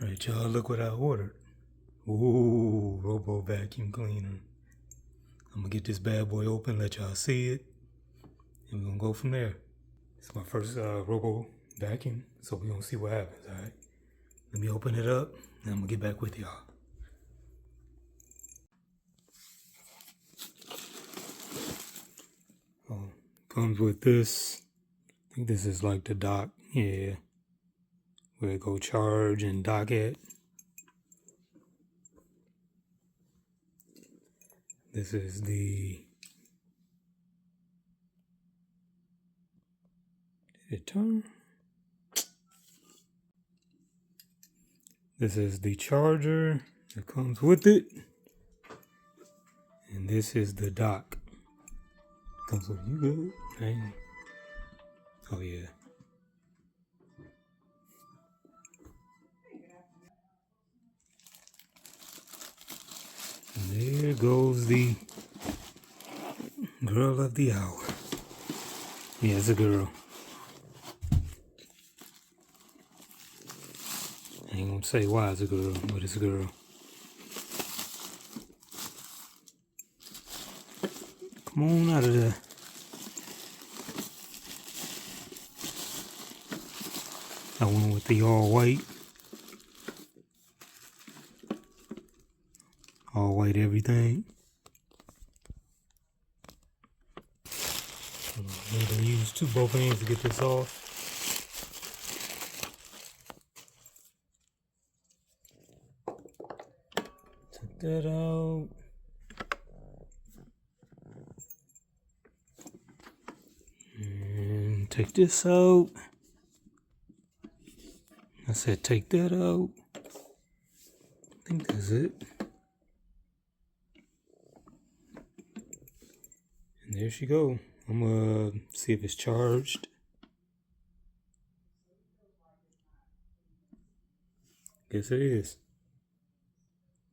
Alright, y'all, look what I ordered. Ooh, Robo Vacuum Cleaner. I'm gonna get this bad boy open, let y'all see it, and we're gonna go from there. It's my first Robo Vacuum, so we're gonna see what happens, alright? Let me open it up, and I'm gonna get back with y'all. Comes with this. I think this is like the dock, yeah, where it go charge and dock at. This is the, did it turn? This is the charger that comes with it. And this is the dock. Comes with you good. Dang. Oh yeah. And there goes the girl of the hour. Yeah, it's a girl. I ain't gonna say why it's a girl, but it's a girl. Come on out of there. I went with the all white. All white everything. I need to use both hands to get this off. Take that out. And take this out. I said take that out. I think that's it. And there she go. I'm gonna see if it's charged. Guess it is.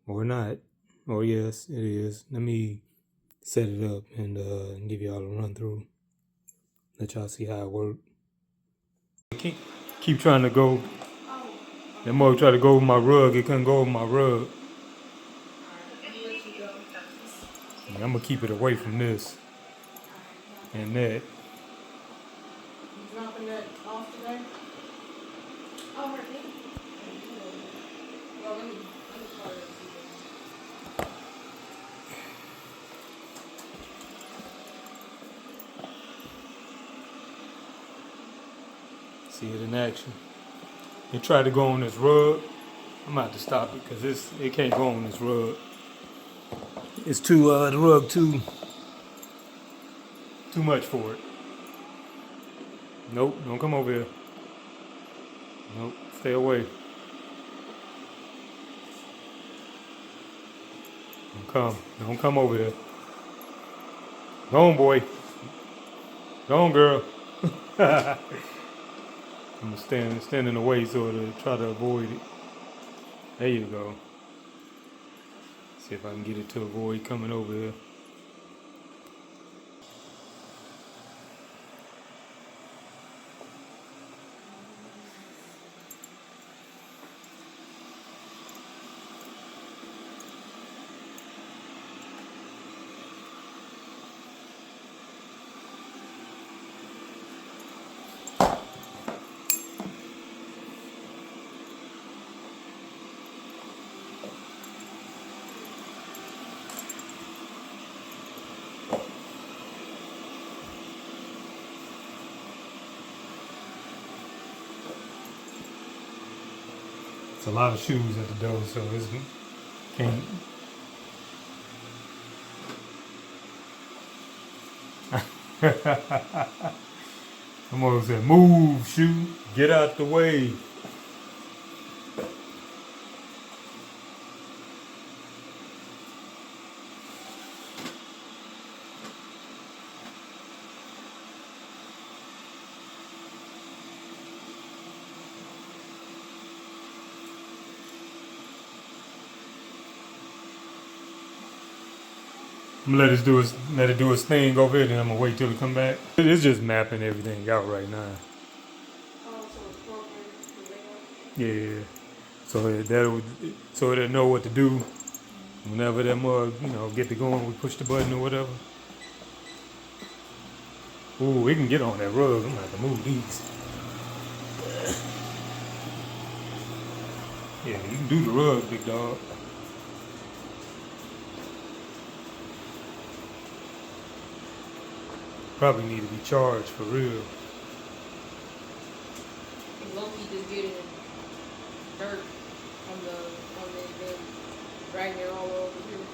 Or not. Or yes, it is. Let me set it up and give y'all a run through. Let y'all see how it works. Keep trying to go. That mug tried to go over my rug. It couldn't go over my rug. Yeah, I'm gonna keep it away from this and that. You dropping that off today? Oh, right here. Well, let me try that. See it in action. It tried to go on this rug. I'm about to stop it because it can't go on this rug. It's too the rug too much for it. Nope, don't come over here. Nope, stay away. Don't come over here. Go on, boy. Go on, girl. I'm gonna stand in the way so to try to avoid it. There you go. See if I can get it to avoid coming over here. It's a lot of shoes at the door, so it's can't. I'm gonna say, move, shoe, get out the way. I'm gonna let it do its thing over here, then I'm gonna wait till it come back. It's just mapping everything out right now. Oh, so it's programmed. Yeah. so it'll know what to do whenever that mug, get to going. We push the button or whatever. Ooh, we can get on that rug. I'm gonna have to move these. Yeah, you can do the rug, big dog. Probably need to be charged for real. And Loki just getting dirt on the dragging it all over here.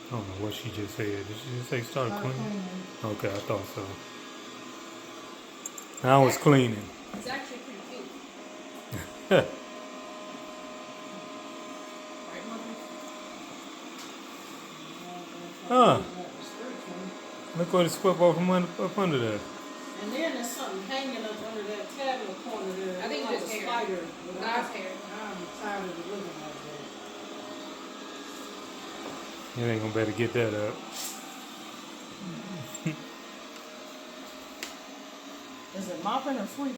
I don't know what she just said. Did she just say start cleaning? Okay, I thought so. I was cleaning. It's actually pretty cute. Huh. Right, Mother? Look what it swept off from up under there. And then there's something hanging up under that cabinet corner there. I think like it's just a hair. spider. God's hair. I'm tired of it looking like that. You ain't gonna better get that up. Is it mopping or sweeping?